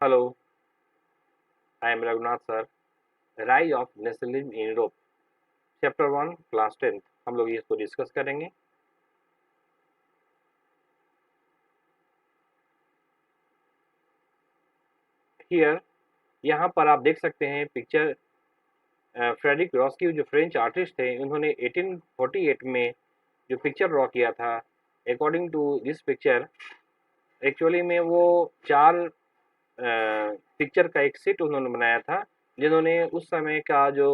Hello, I am Raghunath sir. Rise of Nationalism in Europe, Chapter 1, Class 10. हम लोग इसको discuss करेंगे. Here, यहाँ पर आप देख सकते हैं पिक्चर. फ्रेडरिक रॉस्की जो फ्रेंच आर्टिस्ट थे, उन्होंने 1848 में जो पिक्चर ड्रॉ किया था. According to this picture, actually में वो चार पिक्चर का एक सेट उन्होंने बनाया था, जिन्होंने उस समय का जो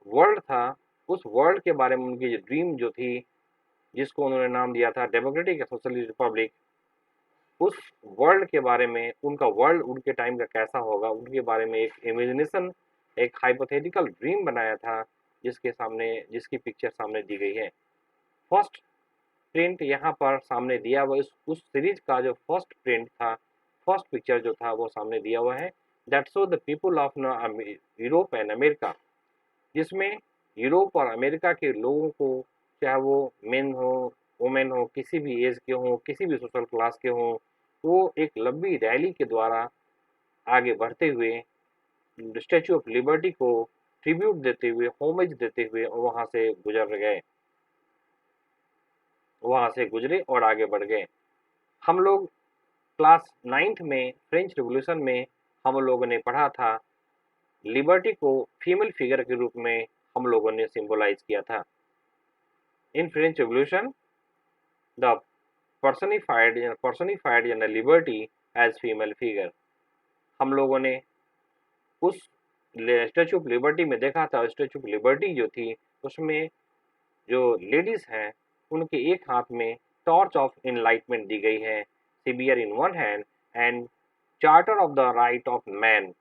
वर्ल्ड था, उस वर्ल्ड के बारे में उनकी ड्रीम जो थी, जिसको उन्होंने नाम दिया था डेमोक्रेटिक सोशलिस्ट रिपब्लिक, उस वर्ल्ड के बारे में, उनका वर्ल्ड उनके टाइम का कैसा होगा, उनके बारे में एक इमेजिनेशन, एक हाइपोथेटिकल ड्रीम बनाया था, जिसकी पिक्चर सामने दी गई है. फर्स्ट प्रिंट यहाँ पर सामने दिया हुआ, उस सीरीज का जो फर्स्ट प्रिंट था, फर्स्ट पिक्चर जो था वो सामने दिया हुआ है. That show the people of Europe and America, जिसमें यूरोप और अमेरिका के लोगों को, चाहे वो मेन हो, वुमेन हो, किसी भी एज के हों, किसी भी सोशल क्लास के हों, वो एक लंबी रैली के द्वारा आगे बढ़ते हुए स्टैचू ऑफ लिबर्टी को ट्रिब्यूट देते हुए, होमेज देते हुए वहां से गुजरे और आगे बढ़ गए. हम लोग क्लास 9th में फ्रेंच रिवॉल्यूशन में हम लोगों ने पढ़ा था, लिबर्टी को फीमेल फिगर के रूप में हम लोगों ने सिंबलाइज किया था. In French revolution, the personified in a liberty as female figure. हम लोगों ने उस स्टैचू ऑफ लिबर्टी में देखा था. स्टैचू ऑफ लिबर्टी जो थी, उसमें जो लेडीज हैं, उनके एक हाथ में टॉर्च ऑफ इनलाइटमेंट दी गई है, सीबियर in one hand, and charter of the right of man.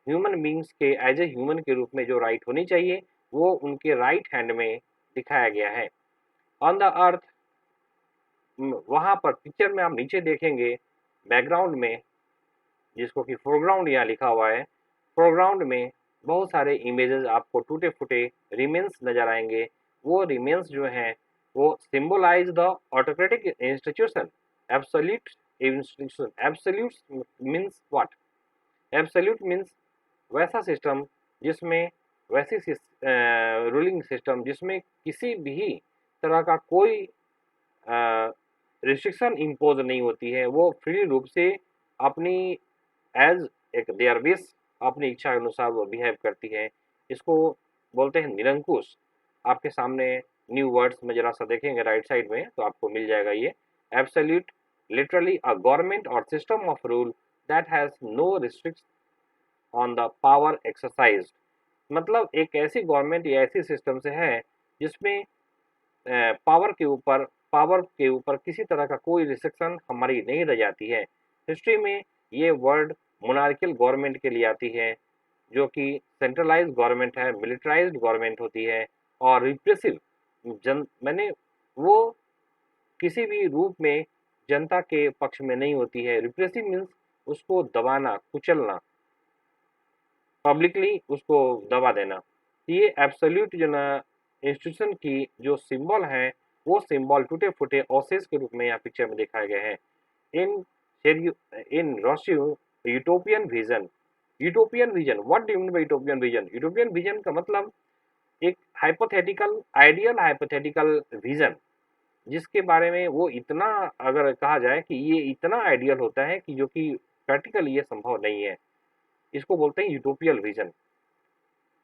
Human beings के एज ए ह्यूमन के रूप में जो राइट होनी चाहिए, वो उनके राइट हैंड में दिखाया गया है. ऑन द अर्थ, वहां पर पिक्चर में आप नीचे देखेंगे, बैकग्राउंड में, जिसको कि फोरग्राउंड यहाँ लिखा हुआ है, फोरग्राउंड में बहुत सारे इमेजेस आपको टूटे फूटे रिमेन्स नजर आएंगे. वो रिमेन्स जो हैं, वो symbolise the autocratic institution, absolute institution. Absolute means what? Absolute means वैसा सिस्टम जिसमें, वैसी रूलिंग सिस्टम जिसमें किसी भी तरह का कोई रिस्ट्रिक्शन इम्पोज नहीं होती है. वो फ्री रूप से अपनी एज एक देयर विश, अपनी इच्छा के अनुसार वो बिहेव करती है. इसको बोलते हैं निरंकुश. आपके सामने न्यू वर्ड्स में जरा सा देखेंगे राइट साइड में, तो आपको मिल जाएगा ये. एब्सोल्यूट लिटरली अ गवर्नमेंट और system of rule that has no restriction on the power exercise. मतलब एक ऐसी गवर्नमेंट या ऐसी सिस्टम से है जिसमें पावर के ऊपर किसी तरह का कोई रिस्ट्रिक्शन हमारी नहीं रह जाती है. हिस्ट्री में ये वर्ड मोनार्कियल गवर्नमेंट के लिए आती है, जो कि सेंट्रलाइज गवर्नमेंट है, मिलिटराइज्ड गवर्नमेंट होती है, और रिप्रेसिव मैंने वो किसी भी रूप में जनता के पक्ष में नहीं होती है. रिप्रेसिव मीन्स उसको दबाना, कुचलना, पब्लिकली उसको दबा देना. ये एब्सोल्यूट जो ना इंस्टीट्यूशन की जो सिंबल है, वो सिंबल टूटे फूटे ऑसेस के रूप में यहाँ पिक्चर में दिखाए गए हैं. इन इन रॉशियो utopian vision. Utopian vision, what do you mean by utopian vision? Utopian vision का मतलब एक हाइपोथेटिकल, आइडियल हाइपोथेटिकल विजन, जिसके बारे में वो इतना, अगर कहा जाए कि ये इतना आइडियल होता है कि जो कि प्रैक्टिकली ये संभव नहीं है, इसको बोलते हैं यूटोपियल विजन.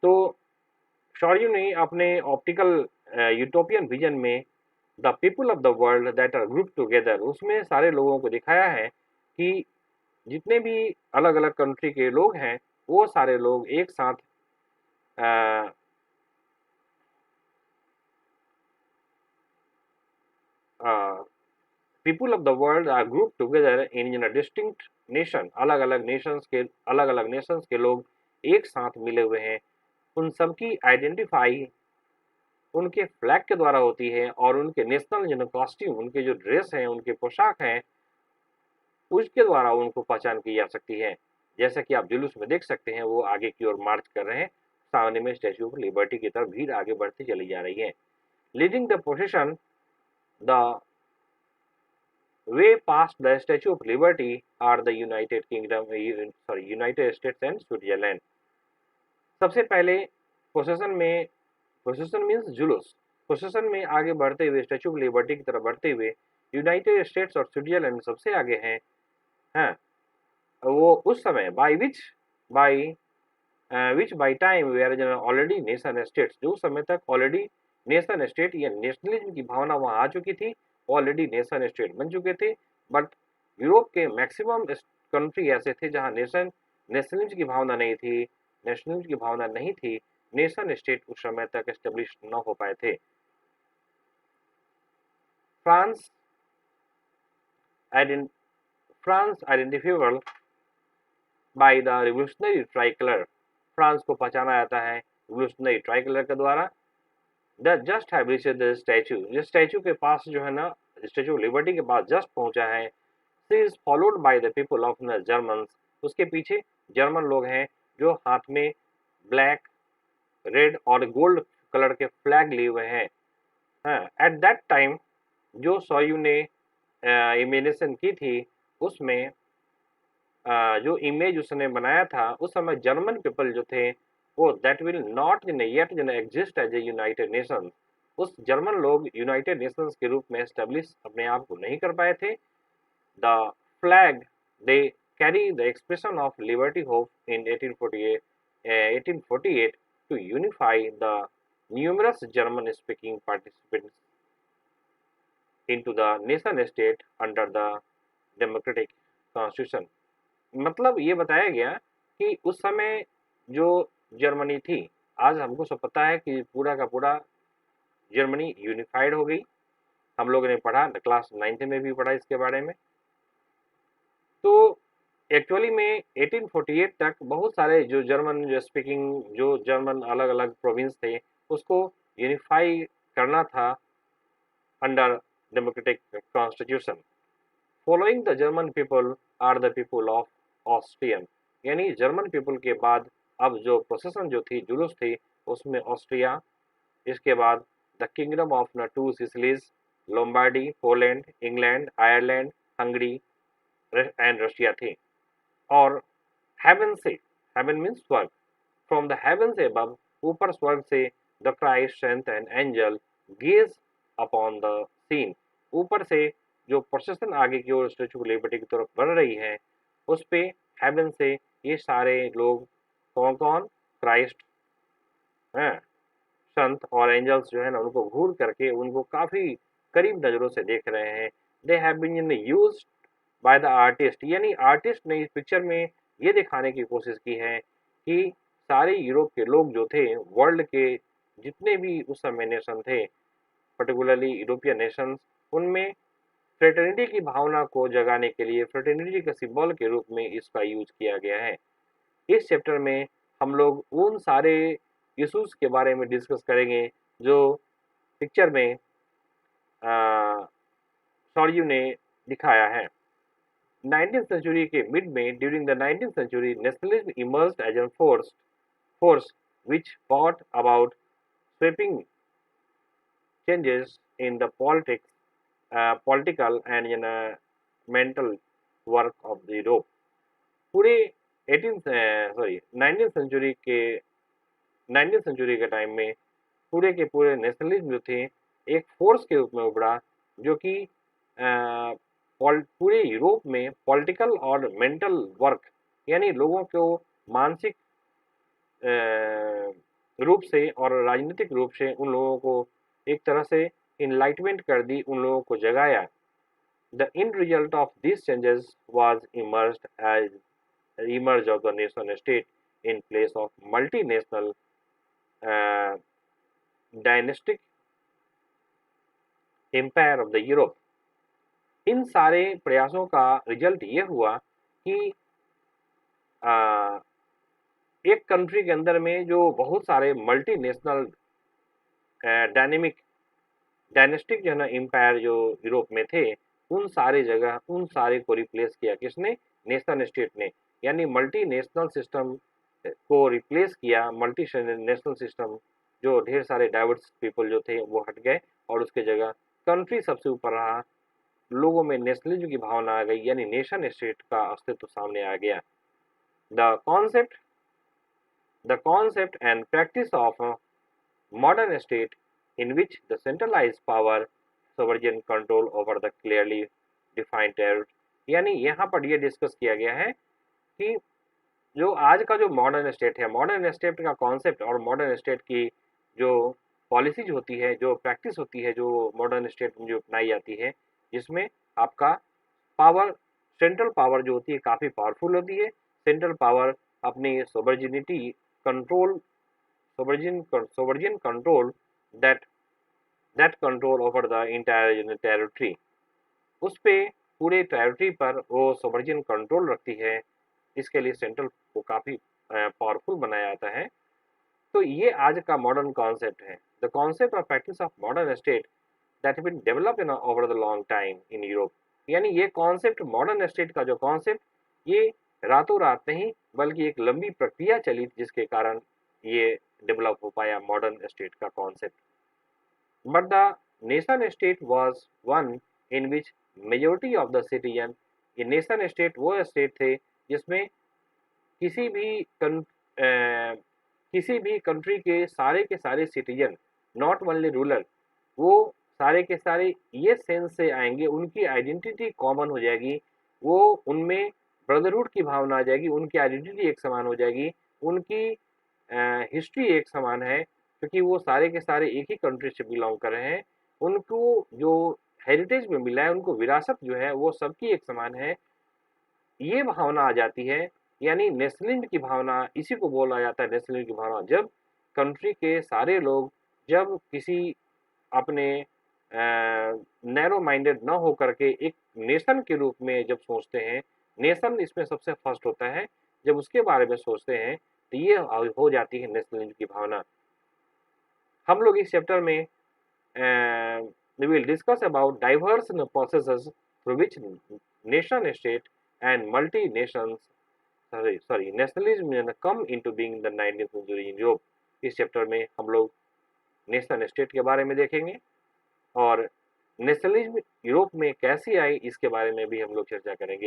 तो शॉर्यू ने अपने ऑप्टिकल यूटोपियन विजन में the people of the world that are group together, उसमें सारे लोगों को दिखाया है कि जितने भी अलग अलग कंट्री के लोग हैं, वो सारे लोग एक साथ people of the world are group together in distinct nation. अलग अलग नेशंस के लोग एक साथ मिले हुए हैं. उन सबकी आइडेंटिफाई उनके फ्लैग के द्वारा होती है, और उनके नेशनल जो कॉस्ट्यूम, उनके जो ड्रेस हैं, उनके पोशाक हैं, उसके द्वारा उनको पहचान की जा सकती है. जैसा कि आप जुलूस में देख सकते हैं, वो आगे की ओर मार्च कर रहे हैं. सामने में स्टैच्यू ऑफ लिबर्टी की तरफ भीड़ आगे बढ़ती चली जा रही है. Leading the procession, the way past the Statue of Liberty are the United Kingdom United States and Switzerland. सबसे पहले प्रोसेसन मीन्स जुलूस, प्रोसेसन में आगे बढ़ते हुए स्टैचू ऑफ लिबर्टी की तरफ बढ़ते हुए यूनाइटेड स्टेट्स और स्विट्जरलैंड सबसे आगे हैं। हाँ, वो उस समय by time were already nation states, जो उस समय तक ऑलरेडी नेशन स्टेट या नेशनलिज्म की भावना वहां आ चुकी थी, ऑलरेडी नेशन स्टेट बन चुके थे। बट यूरोप के मैक्सिमम कंट्री ऐसे थे जहां नेशनलिज्म की भावना नहीं थी, नेशनलिज्म की भावना नहीं थी, नेशन स्टेट उस समय तक एस्टेब्लिश न हो पाए थे। France identifiable by the revolutionary tricolour, France को पहचाना जाता है रिवोल्यूशनरी ट्राइकलर के द्वारा। The just have reached the statue, जिस स्टैचू के पास जो है ना, स्टैचू ऑफ लिबर्टी के पास जस्ट पहुंचा है। She is followed by the people of the Germans, उसके पीछे जर्मन लोग हैं जो हाथ में ब्लैक, रेड और गोल्ड कलर के फ्लैग लिए हुए हैं। एट दैट टाइम जो सॉयू ने इमेजिनेशन की थी, उसमें जो इमेज उसने बनाया था, उस समय जर्मन पीपल जो थे वो that will not yet exist as a united nation, उस जर्मन लोग यूनाइटेड नेशंस के रूप में एस्टेब्लिश अपने आप को नहीं कर पाए थे। The flag they carry the expression of liberty hope in 1848 to unify the numerous German speaking participants into the nation state under the democratic constitution। मतलब ये बताया गया कि उस समय जो जर्मनी थी, आज हमको सब पता है कि पूरा का पूरा जर्मनी यूनिफाइड हो गई। हम लोगों ने पढ़ा, क्लास 9th में भी पढ़ा इसके बारे में। तो एक्चुअली में 1848 तक बहुत सारे जो जर्मन अलग अलग प्रोविंस थे, उसको यूनिफाई करना था under democratic constitution। Following the German people are the people of Austrian, यानी जर्मन पीपल के बाद अब जो प्रोसेसन जो थी, जुलूस थी, उसमें ऑस्ट्रिया, इसके बाद the kingdom of the two Sicilies, Lombardy, Poland, England, Ireland, Hungary and Russia थी। और हेवन मीन्स स्वर्ग, फ्रॉम द हेवन से अबव, ऊपर स्वर्ग से the Christ saint and angel gaze upon the scene, ऊपर से जो प्रोसेसन आगे की ओर स्टैचू ऑफ लिबर्टी की तरफ बढ़ रही है, उस पे हेवन से ये सारे लोग कौन कौन, क्राइस्ट हैं, संत और एंजल्स जो है ना, उनको घूर करके उनको काफी करीब नजरों से देख रहे हैं। They have been used by the artist, यानी आर्टिस्ट ने इस पिक्चर में ये दिखाने की कोशिश की है कि सारे यूरोप के लोग जो थे, वर्ल्ड के जितने भी उस समय नेशन थे, पर्टिकुलरली यूरोपियन नेशंस, उनमें फ्रेटर्निटी की भावना को जगाने के लिए फ्रेटर्निटी के सिंबल के रूप में इसका यूज किया गया है। इस चैप्टर में हम लोग उन सारे इश्यूज के बारे में डिस्कस करेंगे जो पिक्चर में सॉर्यू ने दिखाया है। 19th सेंचुरी के मिड में, during the 19th century, nationalism emerged as an force which brought about sweeping changes in the political and mental work of the Europe। पूरे 19th सेंचुरी के टाइम में पूरे के पूरे नेशनलिज्म जो थे एक फोर्स के रूप में उभरा, जो कि पूरे यूरोप में पॉलिटिकल और मेंटल वर्क, यानी लोगों को मानसिक रूप से और राजनीतिक रूप से उन लोगों को एक तरह से इनलाइटमेंट कर दी, उन लोगों को जगाया। The end result of these changes was emerge of the nation state in place of multinational dynastic empire of the Europe। इन सारे प्रयासों का रिजल्ट ये हुआ कि एक कंट्री के अंदर में जो बहुत सारे मल्टीनेशनल डायनेस्टिक जो है ना एम्पायर जो यूरोप में थे, उन सारे को रिप्लेस किया किसने, नेशन स्टेट ने। यानी मल्टीनेशनल सिस्टम को रिप्लेस किया, मल्टीनेशनल सिस्टम जो ढेर सारे डाइवर्स पीपल जो थे वो हट गए और उसके जगह कंट्री सबसे ऊपर रहा। लोगों में नेशनलिज्म की भावना आ गई, यानी नेशन स्टेट का अस्तित्व सामने आ गया। The concept and practice of modern state in which the centralized power sovereign control over the clearly defined territory। यानी यहाँ पर ये डिस्कस किया गया है कि जो आज का जो मॉडर्न स्टेट है, मॉडर्न स्टेट का कॉन्सेप्ट और मॉडर्न स्टेट की जो पॉलिसीज होती है, जो प्रैक्टिस होती है, जो मॉडर्न स्टेट में जो अपनाई जाती है, जिसमें आपका पावर, सेंट्रल पावर जो होती है काफ़ी पावरफुल होती है। सेंट्रल पावर अपनी sovereignty control, sovereign control that control over the entire territory, उस पे पूरे टेरिटरी पर वो सोवर्जिन कंट्रोल रखती है। इसके लिए सेंट्रल को काफ़ी पावरफुल बनाया जाता है। तो ये आज का मॉडर्न कॉन्सेप्ट है। The concept of practice of modern state that been develop in over the long time in Europe. यानी ये कॉन्सेप्ट, मॉडर्न स्टेट का जो कॉन्सेप्ट, ये रातों रात नहीं बल्कि एक लंबी प्रक्रिया चली, जिसके कारण ये डेवलप हो पाया मॉडर्न स्टेट का concept. But the nation state was one in which majority of the citizen, ये नेशन स्टेट वो स्टेट थे जिसमें किसी भी किसी भी कंट्री के सारे सिटीजन, नॉट ओनली रूलर, वो सारे के सारे ये सेंस से आएंगे, उनकी आइडेंटिटी कॉमन हो जाएगी, वो उनमें ब्रदरहुड की भावना आ जाएगी, उनकी आइडेंटिटी एक समान हो जाएगी, उनकी हिस्ट्री एक समान है, क्योंकि वो सारे के सारे एक ही कंट्री से बिलोंग कर रहे हैं। उनको जो हेरिटेज में मिला है, उनको विरासत जो है वो सबकी एक समान है, ये भावना आ जाती है। यानी नेशनलिज्म की भावना, इसी को बोला जाता है नेशनलिज्म की भावना। जब कंट्री के सारे लोग, जब किसी अपने नैरो माइंडेड न हो करके एक नेशन के रूप में जब सोचते हैं, नेशन इसमें सबसे फर्स्ट होता है, जब उसके बारे में सोचते हैं तो ये हो जाती है नेशनलिज्म की भावना। हम लोग इस चैप्टर में we will discuss about diverse processes through which nation state and multi-nations nationalism come into being in the 19th century in Europe। इस चैप्टर में हम लोग नेशनल स्टेट के बारे में देखेंगे और नेशनलिज्म यूरोप में कैसे आई, इसके बारे में भी हम लोग चर्चा करेंगे।